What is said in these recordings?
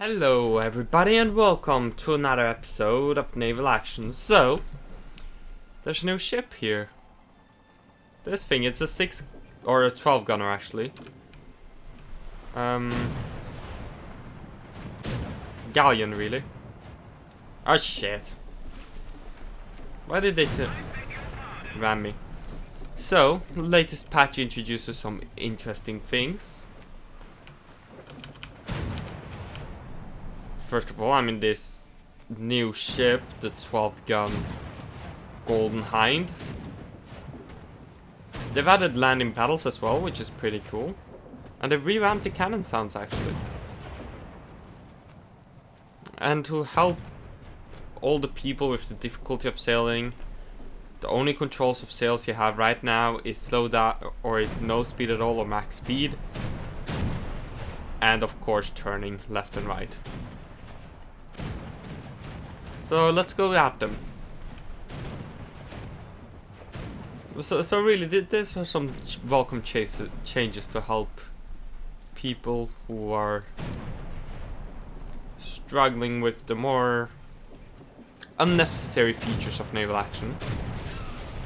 Hello everybody and welcome to another episode of Naval Action. So, there's a new ship here. This thing, it's a 6 or a 12 gunner actually. Galleon really. Oh shit. Why did they ram me? So, the latest patch introduces some interesting things. First of all, I'm in this new ship, the 12 gun Golden Hind. They've added landing paddles as well, which is pretty cool. And they've revamped the cannon sounds actually. And to help all the people with the difficulty of sailing, the only controls of sails you have right now is slow down, or is no speed at all, or max speed. And of course turning left and right. So let's go at them. So really, these are some welcome changes to help people who are struggling with the more unnecessary features of naval action.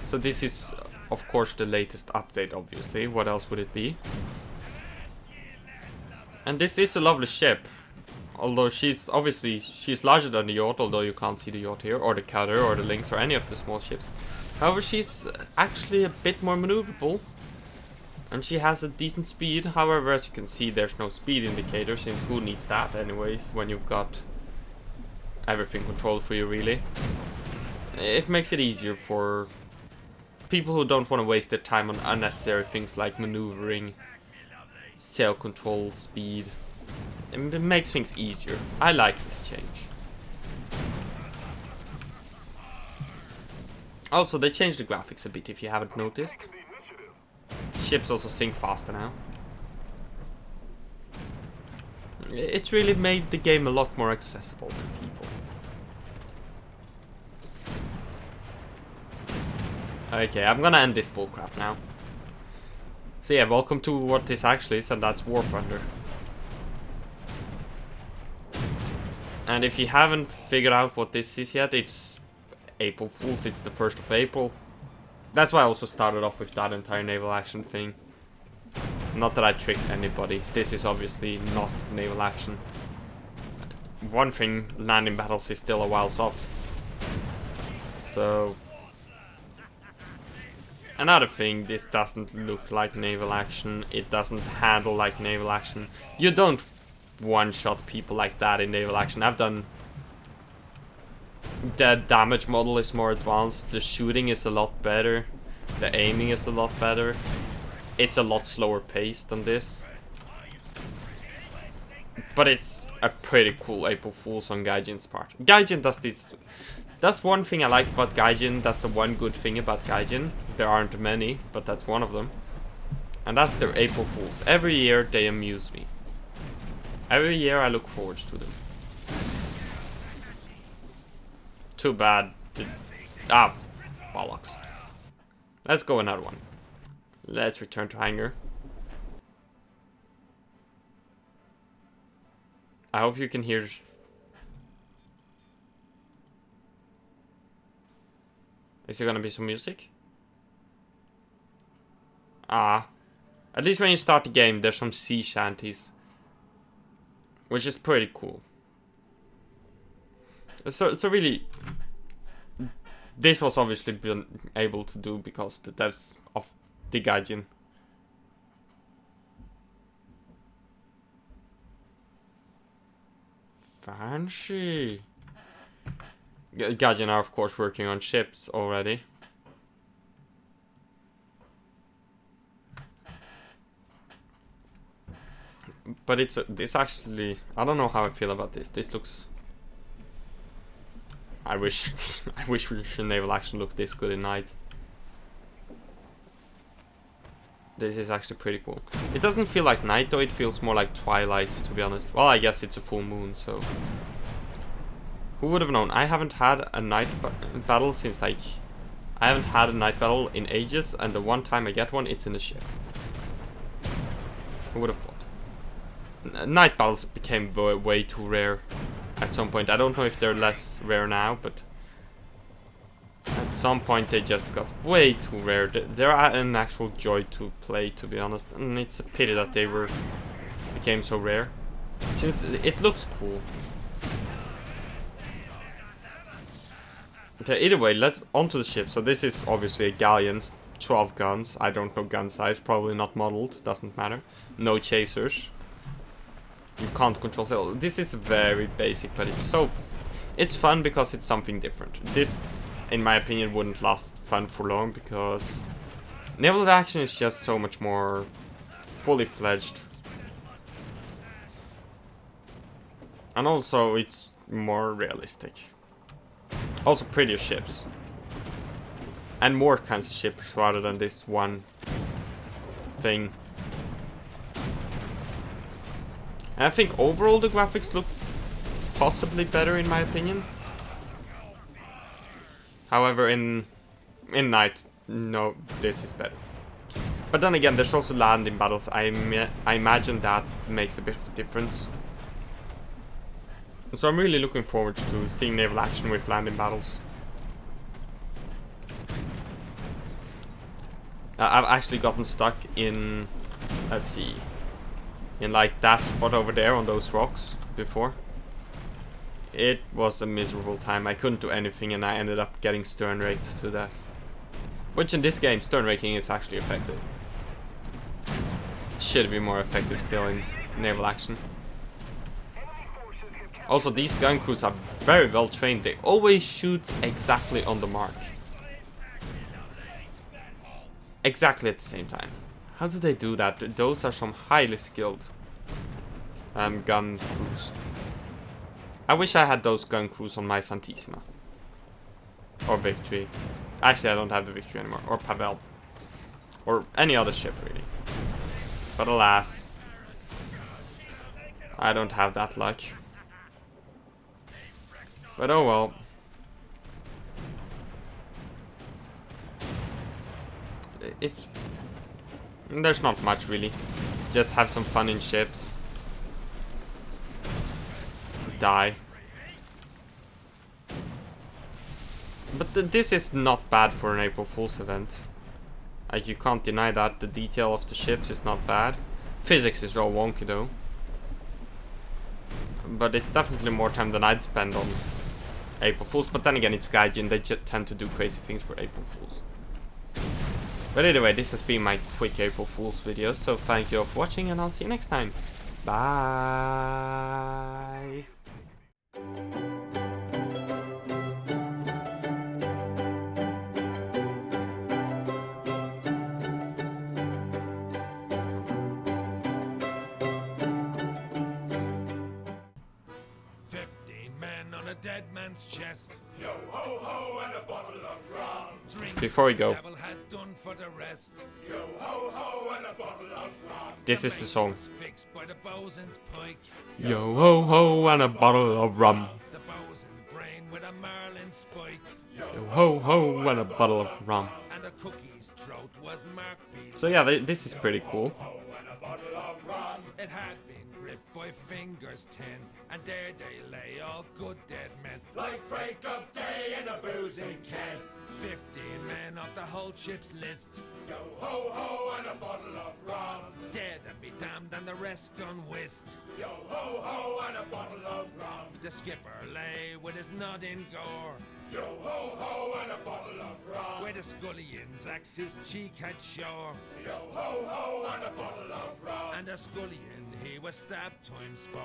So this is, of course, the latest update, obviously. What else would it be? And this is a lovely ship. Although she's larger than the yacht, although you can't see the yacht here, or the cutter, or the Lynx, or any of the small ships. However, she's actually a bit more maneuverable. And she has a decent speed. However, as you can see, there's no speed indicator, since who needs that anyways, when you've got everything controlled for you, really. It makes it easier for people who don't want to waste their time on unnecessary things like maneuvering, sail control, speed. It makes things easier. I like this change. Also, they changed the graphics a bit if you haven't noticed. Ships also sink faster now. It's really made the game a lot more accessible to people. Okay, I'm gonna end this bullcrap now. So yeah, welcome to what this actually is, and that's War Thunder. And if you haven't figured out what this is yet, it's April Fools, it's the 1st of April. That's why I also started off with that entire naval action thing. Not that I tricked anybody, this is obviously not naval action. One thing, landing battles is still a whiles off. So... Another thing, this doesn't look like naval action, it doesn't handle like naval action. You don't one-shot people like that in naval action. I've done... The damage model is more advanced, the shooting is a lot better, the aiming is a lot better. It's a lot slower paced than this. But it's a pretty cool April Fools on Gaijin's part. Gaijin does this... That's one thing I like about Gaijin, that's the one good thing about Gaijin. There aren't many, but that's one of them. And that's their April Fools. Every year they amuse me. Every year I look forward to them. Too bad. Bollocks. Let's go another one. Let's return to hangar. I hope you can hear... Is there gonna be some music? At least when you start the game there's some sea shanties. Which is pretty cool. So really, this was obviously been able to do because the devs of the Gaijin. Fancy. Gaijin are of course working on ships already. But it's actually, I don't know how I feel about this. This looks... I wish naval action looked this good at night. This is actually pretty cool. It doesn't feel like night though, it feels more like twilight, to be honest. Well, I guess it's a full moon, so... Who would have known? I haven't had a night battle since like... I haven't had a night battle in ages, and the one time I get one, it's in a ship. Who would have thought? Night battles became way too rare at some point. I don't know if they're less rare now, but at some point they just got way too rare. They're an actual joy to play, to be honest, and it's a pity that they became so rare. Since it looks cool. Okay, either way, let's onto the ship. So this is obviously a galleon, 12 guns. I don't know gun size, probably not modeled, doesn't matter. No chasers. You can't control sail. This is very basic, but it's fun because it's something different. This, in my opinion, wouldn't last fun for long because naval action is just so much more fully fledged. And also it's more realistic. Also prettier ships. And more kinds of ships rather than this one thing. And I think overall the graphics look possibly better in my opinion. However, in Night, no, this is better. But then again, there's also landing battles. I imagine that makes a bit of a difference. So I'm really looking forward to seeing naval action with landing battles. I've actually gotten stuck in, let's see, in like that spot over there on those rocks before. It was a miserable time. I couldn't do anything and I ended up getting stern raked to death. Which in this game, stern raking is actually effective. Should be more effective still in naval action. Also, these gun crews are very well trained. They always shoot exactly on the mark. Exactly at the same time. How do they do that? Those are some highly skilled gun crews. I wish I had those gun crews on my Santissima. Or Victory. Actually, I don't have the Victory anymore. Or Pavel. Or any other ship, really. But alas, I don't have that luck. But oh well. There's not much really. Just have some fun in ships. Die. But this is not bad for an April Fool's event. Like, you can't deny that. The detail of the ships is not bad. Physics is all wonky though. But it's definitely more time than I'd spend on April Fools. But then again, it's Gaijin. They just tend to do crazy things for April Fools. But anyway, this has been my quick April Fool's video. So thank you all for watching and I'll see you next time. Bye. Dead man's chest. Yo ho ho and a bottle of rum. Drink before we go, devil had done for the rest. Yo ho ho and a bottle of rum. This is the song. Fixed by the bosun's pike. Yo ho ho and a bottle of rum. The bosun brain with a marlin spike. Yo ho ho and a bottle of rum. And the cookie's throat was marked. So yeah, this is pretty cool. It had been gripped by fingers 10, and there they lay, all good dead men, like break of day in a boozing ken. 15 men off the whole ship's list. Yo ho ho and a bottle of rum. Dead and be damned and the rest gone whist. Yo ho ho and a bottle of rum. The skipper lay with his nodding gore. Yo ho ho and a bottle of rum. Where the scullion's axe his cheek had shore. Yo ho ho and a bottle of rum. And the scullion he was stabbed times 4.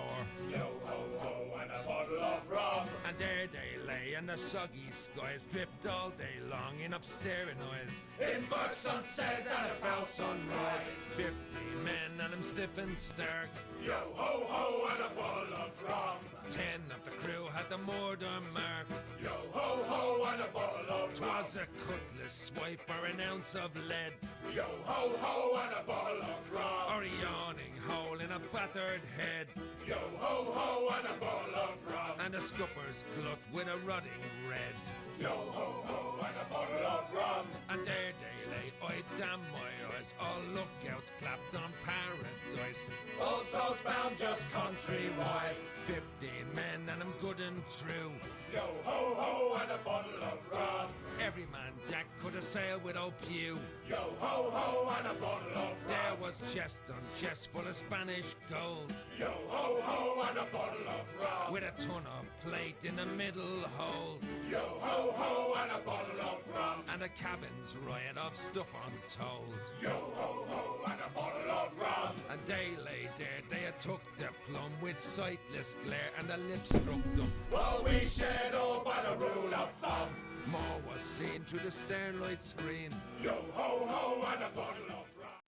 Yo ho ho and a bottle of rum. And there they lay and the soggy skies dripped all day long in upstaring noise. In dark sunset and about sunrise. 15 men and them stiff and stark. Yo ho ho and a bottle of rum. 10 of the crew had the murder mark. Yo ho ho and a bottle of rum. 'Twas a cutlass swipe or an ounce of lead. Yo ho ho and a bottle of rum. Or a yawning hole in a battered head. Yo ho ho and a bottle of rum. And a scupper's glut with a rotting red. Yo ho ho and a bottle of rum. And there they lay I damn my eyes, all lookouts clapped on paradise. All souls bound just country-wise. 15 men and I'm good and true. Yo ho ho and a bottle of rum. Every man Jack could have sailed with old Pew. Yo ho ho and a bottle of rum. There was chest on chest full of Spanish gold. Yo ho ho and a bottle of rum. With a ton of plate in the middle hold. Yo ho ho and a bottle of rum. And a cabin's riot of stuff untold. Yo ho ho and a bottle of rum. And they lay there, they had took the plum with sightless glare and the lips struck them. While we shared all by the rule of thumb. More was seen through the sternlight screen. Yo ho ho and a bottle of